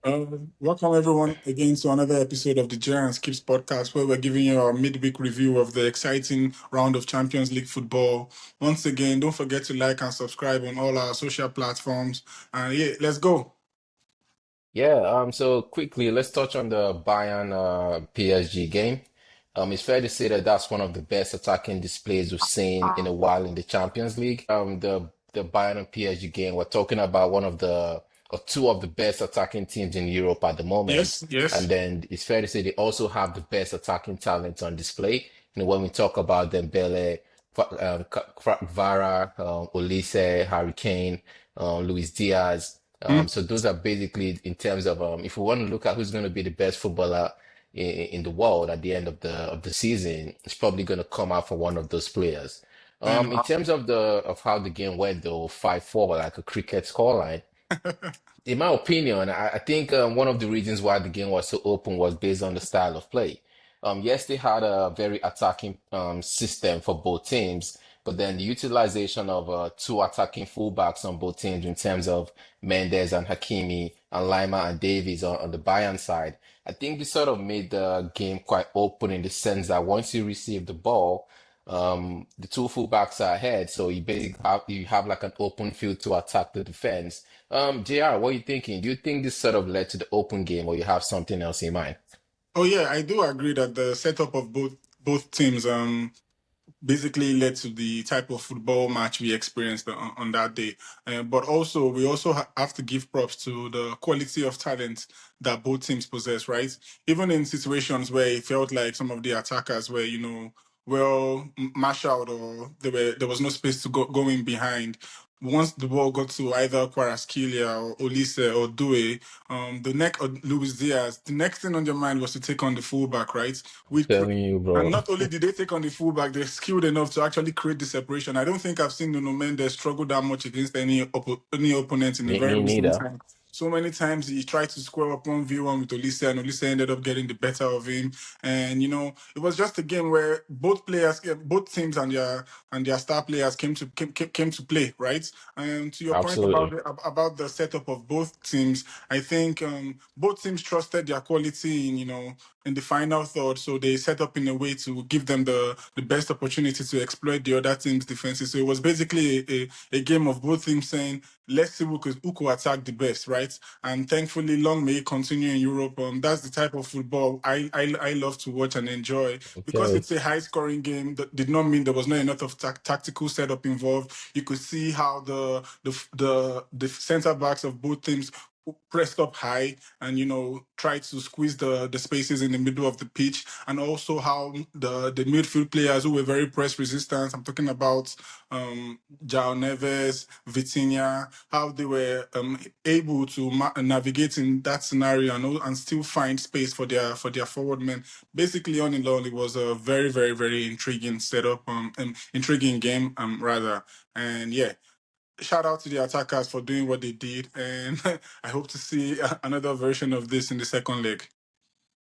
Welcome everyone again to another episode of the JR&Skipps podcast, where we're giving you our midweek review of the exciting round of Champions League football. Once again, don't forget to like and subscribe on all our social platforms. And yeah, let's go. Yeah, so quickly, let's touch on the Bayern PSG game. It's fair to say that that's one of the best attacking displays we've seen in a while in the Champions League. The Bayern and PSG game, we're talking about one of the or two of the best attacking teams in Europe at the moment. Yes, yes. And then it's fair to say they also have the best attacking talent on display. When we talk about Dembele, Kvara, Olise, Harry Kane, Luis Diaz. Hmm. So those are basically in terms of if we want to look at who's going to be the best footballer in the world at the end of the season, it's probably going to come out for one of those players. And In terms of the of how the game went though, 5-4 like a cricket scoreline. In my opinion, I think one of the reasons why the game was so open was based on the style of play. Yes, they had a very attacking system for both teams, but then the utilization of two attacking fullbacks on both teams in terms of Mendes and Hakimi and Lima and Davies on the Bayern side, I think this sort of made the game quite open in the sense that once you receive the ball, the two fullbacks are ahead, so you have like an open field to attack the defense. JR, what are you thinking? Do you think this sort of led to the open game, or you have something else in mind? oh yeah, I do agree that the setup of both teams basically led to the type of football match we experienced on that day. But also, we also have to give props to the quality of talent that both teams possess, right? Even in situations where it felt like some of the attackers were, well marshaled, or there was no space to go in behind. Once the ball got to either Kvaratskhelia or Olise or Due, the neck or Luis Diaz, the next thing on your mind was to take on the fullback, right? We Telling you, and bro. not only did they take on the fullback, they're skilled enough to actually create the separation. I don't think I've seen Nuno Mendes struggle that much against any opponent in a very Me recent neither. time. So many times he tried to square up 1v1 with Olise, and Olise ended up getting the better of him. And it was just a game where both teams and their star players came to play, right? And to your point Absolutely. about the setup of both teams, I think both teams trusted their quality in the final third. So they set up in a way to give them the best opportunity to exploit the other team's defenses. So it was basically a game of both teams saying, let's see who could attack the best, right? And thankfully, long may it continue in Europe. That's the type of football I love to watch and enjoy. Because Okay. it's a high scoring game, that did not mean there was not enough of tactical setup involved. You could see how the center backs of both teams pressed up high and try to squeeze the spaces in the middle of the pitch, and also how the midfield players who were very press resistant, I'm talking about Jao Neves, Vitinha, how they were able to navigate in that scenario and still find space for their forward men. Basically, on and on, it was a very, very, very intriguing setup, intriguing game, rather. And yeah, shout out to the attackers for doing what they did, and I hope to see another version of this in the second leg.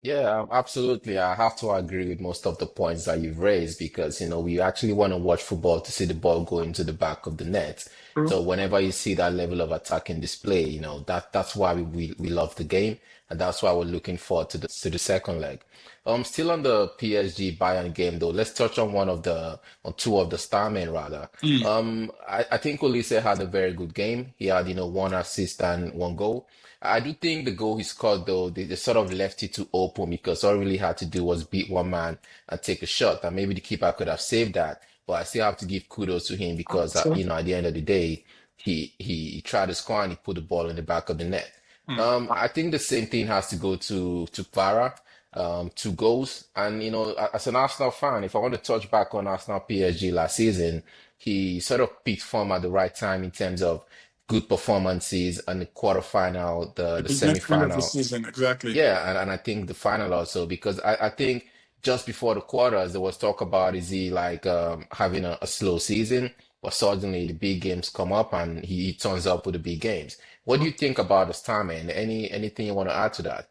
Yeah, absolutely. I have to agree with most of the points that you've raised because, we actually want to watch football to see the ball go into the back of the net. True. So whenever you see that level of attacking display, that's why we love the game, and that's why we're looking forward to the second leg. Still on the PSG Bayern game though, let's touch on on two of the star men rather. Mm. I think Olise had a very good game. He had, one assist and one goal. I do think the goal he scored though, they sort of left it too open because all he really had to do was beat one man and take a shot. And maybe the keeper could have saved that. But I still have to give kudos to him because So, at the end of the day, he tried to score and he put the ball in the back of the net. mm. I think the same thing has to go to Kvara. Two goals. And as an Arsenal fan, if I want to touch back on Arsenal PSG last season, he sort of picked form at the right time in terms of good performances and the quarterfinal, the The next end of the semi-final. season, exactly. Yeah, and I think the final also because I think just before the quarters there was talk about is he like having a slow season, but suddenly the big games come up and he turns up with the big games. What do you think about this time, man? Anything you want to add to that?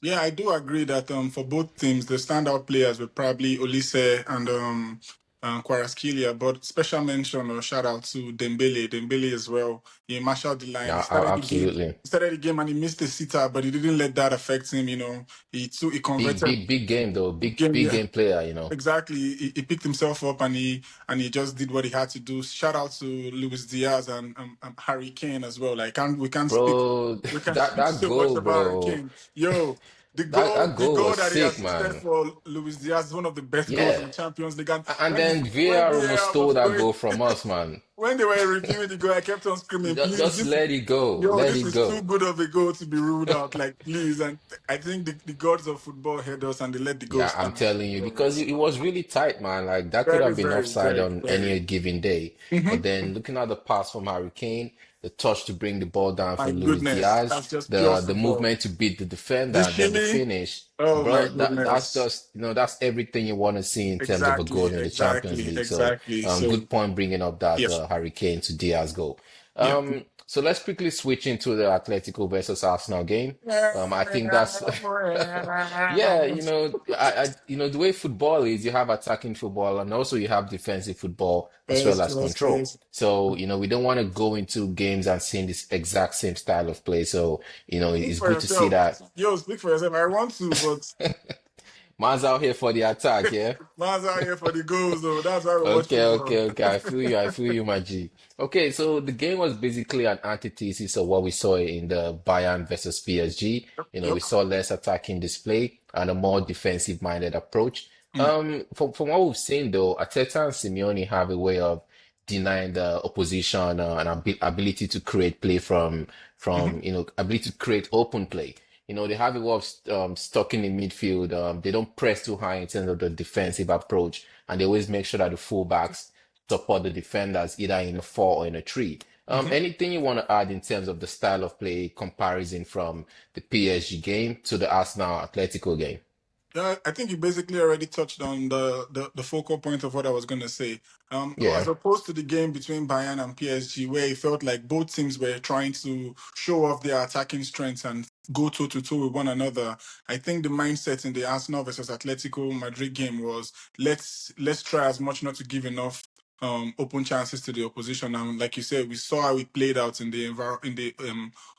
Yeah, I do agree that for both teams, the standout players were probably Olise and Kvaratskhelia, but special mention or shout out to Dembele, Dembele as well. He marshaled the line. Yeah, absolutely. He started the game and he missed the sitter, but he didn't let that affect him. He converted Big game though. the game. Big Yeah, game player. exactly. He picked himself up and he just did what he had to do. Shout out to Luis Diaz and Harry Kane as well. Like, can't Bro, we can speak that so much goal, about Harry bro. Kane. Yo, That the goal goal was that he sick, assisted man. for Luis Diaz is one of the best goals Yeah. in the Champions League. And And then when VAR almost VAR stole was that going, goal from us, man. when they were reviewing the goal, I kept on screaming, "Please, Just let it go. Let this it is too go. good of a goal to be ruled out. Like, please." And I think the gods of football heard us and they let the goal Yeah, I'm stand. telling you, because it was really tight, man. Like that could Very, have been very, offside very, on very. any given day. But Hmm. then looking at the pass from Harry Kane, the touch to bring the ball down My for Luis goodness, Diaz, that's just pure the football. movement to beat the defender, The and then the Chile, finish. oh my Bro, that's goodness. just, that's everything you want to see in terms of a goal in the Champions League. So, Exactly. So, good point bringing up that yes, Harry Kane to Diaz goal. yeah. So let's quickly switch into the Atletico versus Arsenal game. I think that's yeah, the way football is, you have attacking football and also you have defensive football as well Yes, as yes, control. yes. So, we don't want to go into games and seeing this exact same style of play. So, Speak it's for good to see yourself. that Yo, speak for yourself. I want to, but man's out here for the attack, yeah? man's out here for the goals, though. That's why we watch football. Okay. I feel you, my G. Okay, so the game was basically an antithesis of what we saw in the Bayern versus PSG. We Yep. saw less attacking display and a more defensive-minded approach. Mm. From what we've seen though, Arteta and Simeone have a way of denying the opposition an ability to create play from Hmm. ability to create open play. They have a way of stuck in the midfield. They don't press too high in terms of the defensive approach, and they always make sure that the fullbacks support the defenders either in a four or in a three. Hmm. Anything you want to add in terms of the style of play comparison from the PSG game to the Arsenal Atletico game? Yeah, I think you basically already touched on the focal point of what I was going to say. As Yeah, opposed to the game between Bayern and PSG, where it felt like both teams were trying to show off their attacking strengths and go toe to toe with one another. I think the mindset in the Arsenal versus Atletico Madrid game was let's try as much not to give enough open chances to the opposition. And like you said, we saw how it played out in the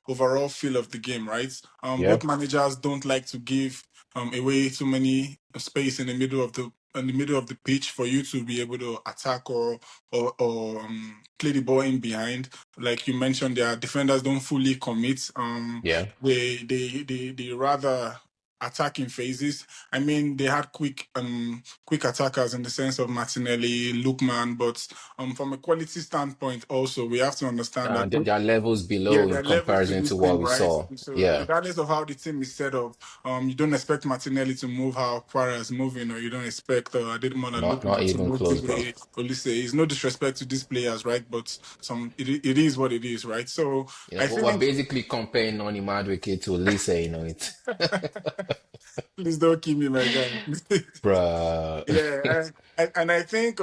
overall feel of the game, right? yeah, Both managers don't like to give away too many space in the middle of the pitch for you to be able to attack or play the ball in behind. Like you mentioned, their defenders don't fully commit. yeah. They rather attack in phases. I mean, they had quick attackers in the sense of Martinelli, Lookman, but from a quality standpoint, also we have to understand that There are levels yeah, below there in are levels to comparison this to what thing, we right? saw. So Yeah, regardless of how the team is set up, you don't expect Martinelli to move how Quara is moving, or you don't expect Adedemola and not Lookman to even move close, the bro. way Olise. It's no disrespect to these players, right? But it is what it is, right? So I We're think basically comparing Noni Madueke to Lise, it. please don't kill me, my guy. Bruh. Yeah, and I think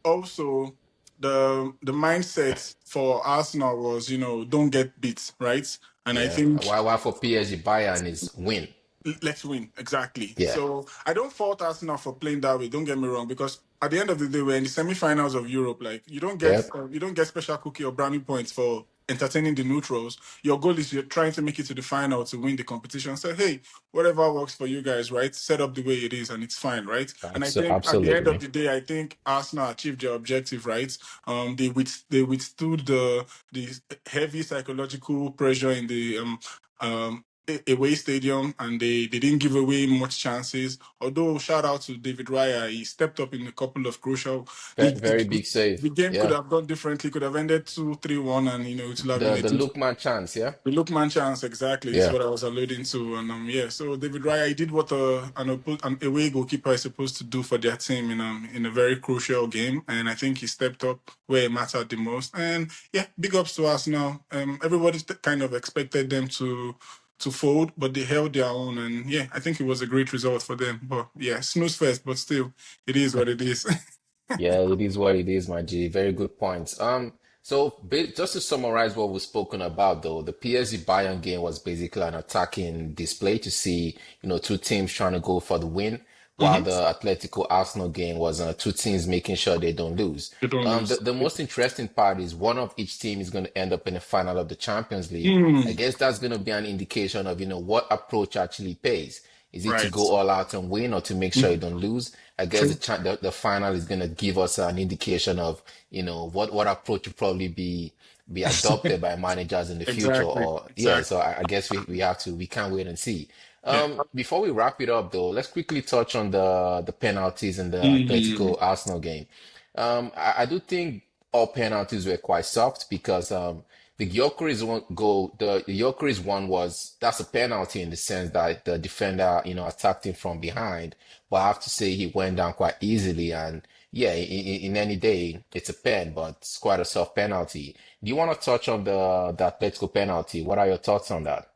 also the mindset for Arsenal was don't get beat, right? And I Yeah. think While for PSG, Bayern is win. let's win. Exactly. Yeah. So I don't fault Arsenal for playing that way. Don't get me wrong, because at the end of the day, we're in the semifinals of Europe. Like Yep. you don't get special cookie or brownie points for entertaining the neutrals. Your goal is you're trying to make it to the final to win the competition. So hey, whatever works for you guys, right? Set up the way it is, and it's fine, right? And I think at the end of Absolutely. the day, I think Arsenal achieved their objective, right? They withstood the heavy psychological pressure in the away stadium, and they didn't give away much chances. Although shout out to David Raya, he stepped up in a couple of crucial. Very big The save. game could Yeah. have gone differently. Could have ended 2-3-1, and it would have been a The Lookman chance, yeah? the Lookman chance. Exactly is Yeah. what I was alluding to. And yeah, so David Raya, he did what an away goalkeeper is supposed to do for their team in a very crucial game, and I think he stepped up where it mattered the most. And yeah, big ups to us now. Everybody kind of expected them to fold, but they held their own. And yeah, I think it was a great result for them. But yeah, snooze fest, but still, it is what it is. Yeah, it is what it is, my G. Very good points. Just to summarize what we've spoken about, though, the PSG Bayern game was basically an attacking display to see, two teams trying to go for the win. while Hmm. the Atletico Arsenal game was two teams making sure they don't lose. You don't The, lose. the most interesting part is one of each team is going to end up in the final of the Champions League. I Mm, guess that's going to be an indication of, what approach actually pays. Is it to right. go all out and win or to make sure you Mm, don't lose? I guess true. the final is going to give us an indication of, what approach will probably be adopted by managers in the future. Exactly. Or yeah, so Exactly. I guess we can't wait and see. Yeah. Before we wrap it up though, let's quickly touch on the penalties in the Mm, Atletico Arsenal game. I do think all penalties were quite soft because the Gyökeres one goal, the Gyökeres one was that's a penalty in the sense that the defender, attacked him from behind. But I have to say he went down quite easily, and yeah, in any day it's a pen, but it's quite a soft penalty. Do you want to touch on the Atletico penalty? What are your thoughts on that?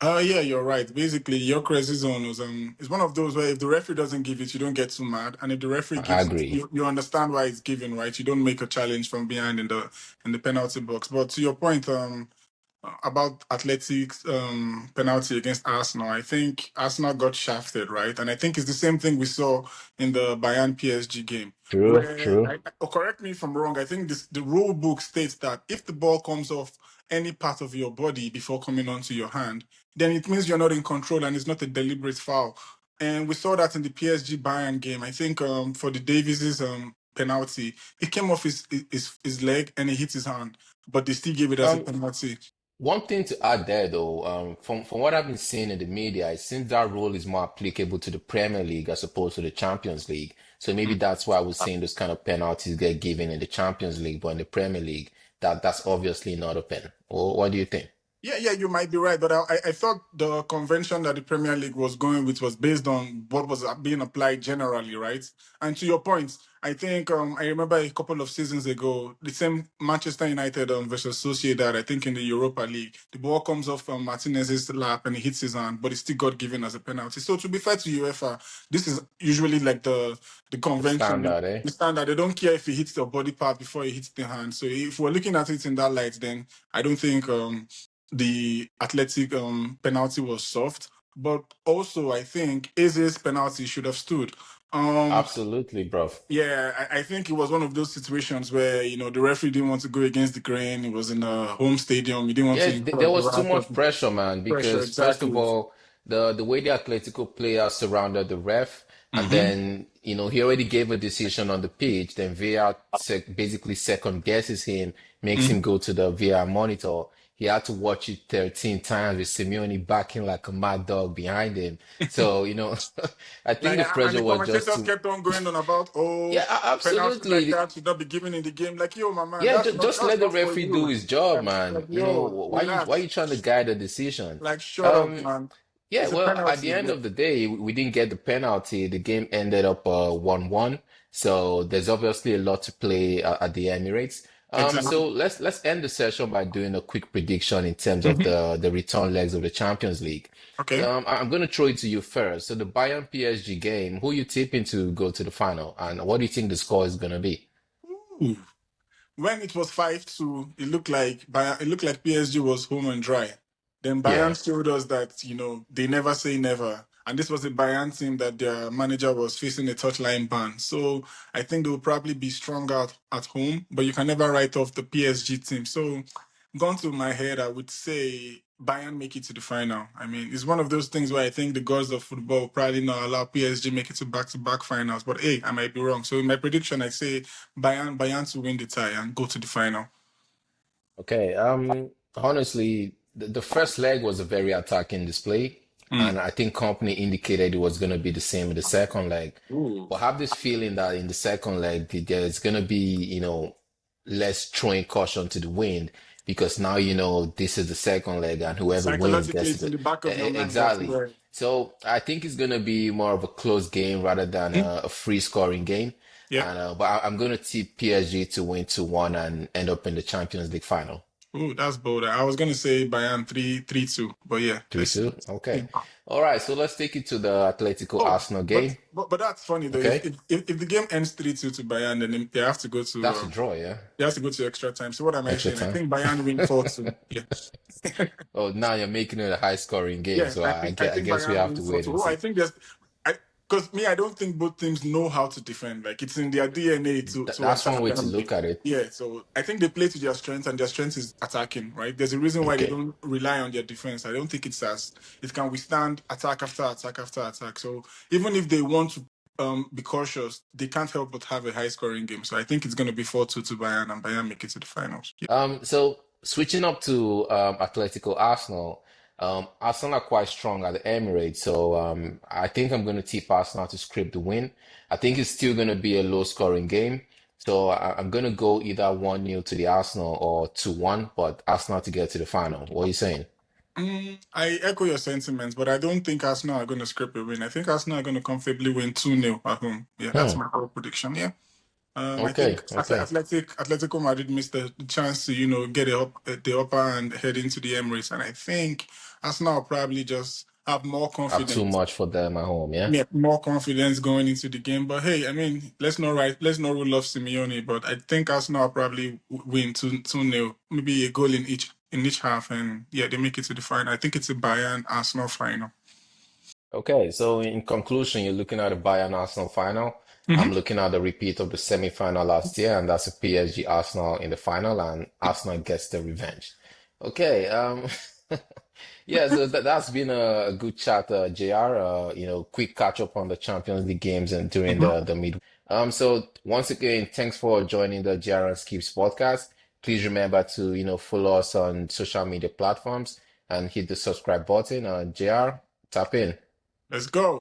yeah, you're right. Basically, your crazy zone was it's one of those where if the referee doesn't give it, you don't get too mad, and if the referee I gives it, agree. you understand why it's given, right? You don't make a challenge from behind in the penalty box. But to your point, about Athletics penalty against Arsenal. I think Arsenal got shafted, right? And I think it's the same thing we saw in the Bayern PSG game. True, Where true. correct me if I'm wrong. I think the rule book states that if the ball comes off any part of your body before coming onto your hand, then it means you're not in control and it's not a deliberate foul. And we saw that in the PSG Bayern game. I think for the Davies's penalty, it came off his leg and it hit his hand, but they still gave it as a Um, penalty. One thing to add there, though, from what I've been seeing in the media, it seems that rule is more applicable to the Premier League as opposed to the Champions League. So maybe that's why we're seeing those kind of penalties get given in the Champions League, but in the Premier League, that's obviously not a pen. Or what do you think? Yeah, yeah, you might be right, but I thought the convention that the Premier League was going with was based on what was being applied generally, right? And to your point, I think I remember a couple of seasons ago, the same Manchester United versus Sociedad, I think in the Europa League, the ball comes off Martinez's lap and he hits his hand, but it still got given as a penalty. So to be fair to UEFA, this is usually like the The convention, standard, eh? the standard. They don't care if he hits the body part before he hits the hand. So if we're looking at it in that light, then I don't think the athletic penalty was soft, but also I think Eze's penalty should have stood. Um, Absolutely, bro. yeah, I think it was one of those situations where the referee didn't want to go against the grain. It was in a home stadium. He didn't want Yeah, to there incur the was too wrath of much pressure, man, pressure. because first of Exactly. all, the way the Atletico players surrounded the ref, and Hmm. then, he already gave a decision on the pitch, then VR basically second guesses him, makes him Hmm. go to the VR monitor. He had to watch it 13 times with Simeone backing like a mad dog behind him. So, I think Like, the and pressure the was just commentators too, kept on going on about, yeah, penalties like absolutely. that should not be given in the game. Like, yo, my man, Yeah, just that's let the not for referee do you. his job, Like, man. yo, Why relax. you trying to guide the decision? Like, shut up, Um, man. Yeah, It's a well, at the penalty. end of the day, we didn't get the penalty. The game ended up 1-1. So there's obviously a lot to play at the Emirates. Exactly. So let's end the session by doing a quick prediction in terms of Hmm. the return legs of the Champions League. Okay. I'm going to throw it to you first. So the Bayern PSG game, who you tipping to go to the final, and what do you think the score is going to be? Ooh. When it was 5-2, it looked like PSG was home and dry. Then Yeah. Bayern showed us that they never say never, and this was a Bayern team that their manager was facing a touchline ban. So I think they will probably be stronger at home, but you can never write off the PSG team. So gone to my head, I would say Bayern make it to the final. I mean, it's one of those things where I think the gods of football will probably not allow PSG make it to back-to-back finals. But hey, I might be wrong. So in my prediction, I say Bayern to win the tie and go to the final. Okay. Honestly, the first leg was a very attacking display, Mm. and I think company indicated it was going to be the same in the second leg. Ooh. But I have this feeling that in the second leg, there's going to be, less throwing caution to the wind because now this is the second leg, and whoever wins Psychologically, gets it's to in the the back of your mind that exactly. yeah. So I think it's going to be more of a close game rather than Mhm. a free scoring game. Yeah. And but I'm going to tip PSG to win 2-1 and end up in the Champions League final. Ooh, that's bold. I was gonna say Bayern 3-2, but yeah, let's see. 3-2. Okay. Yeah. All right. So let's take it to the Atletico Oh, Arsenal but game. but that's funny though. Okay. If the game ends 3-2 to Bayern, then they have to go to That's a draw, yeah. they have to go to extra time. So what am I Extra saying? I time. think Bayern win 4-2. Yeah. Oh, now you're making it a high scoring game, Yeah, so I I think I guess, I think guess we Bayern have win to four wait two. and Oh, I see. think there's I because me, I don't think both teams know how to defend. Like it's in their DNA to That's one attack way to and look at it. yeah. So I think they play to their strengths, and their strength is attacking. Right? There's a reason why they Okay. don't rely on their defense. I don't think it's as it can withstand attack after attack after attack. So even if they want to be cautious, they can't help but have a high scoring game. So I think it's going to be 4-2 to Bayern, and Bayern make it to the finals. Yeah. So switching up to Atletico Arsenal, Arsenal are quite strong at the Emirates, so I think I'm going to tip Arsenal to scrape the win. I think it's still going to be a low-scoring game, so I'm going to go either 1-0 to the Arsenal or 2-1, but Arsenal to get to the final. What are you saying? I echo your sentiments, but I don't think Arsenal are going to scrape a win. I think Arsenal are going to comfortably win 2-0 at home. Yeah, that's Hmm. my whole prediction. Yeah. I think Okay. Okay. Atletico Madrid missed the chance to, get the upper and head into the Emirates. And I think Arsenal will probably just have more Have too confidence. much for them at home, yeah? Yeah, more confidence going into the game. But hey, I mean, let's not rule off Simeone. But I think Arsenal will probably win 2-0, maybe a goal in each half, and yeah, they make it to the final. I think it's a Bayern Arsenal final. Okay, so in conclusion, you're looking at the Bayern Arsenal final. I'm Hmm. looking at the repeat of the semi-final last year, and that's a PSG Arsenal in the final, and Arsenal gets the revenge. Okay, yeah, so that's been a good chat, JR. Quick catch up on the Champions League games and during Hmm. the mid. So once again, thanks for joining the JR&Skipps podcast. Please remember to, follow us on social media platforms and hit the subscribe button. JR, tap in. Let's go.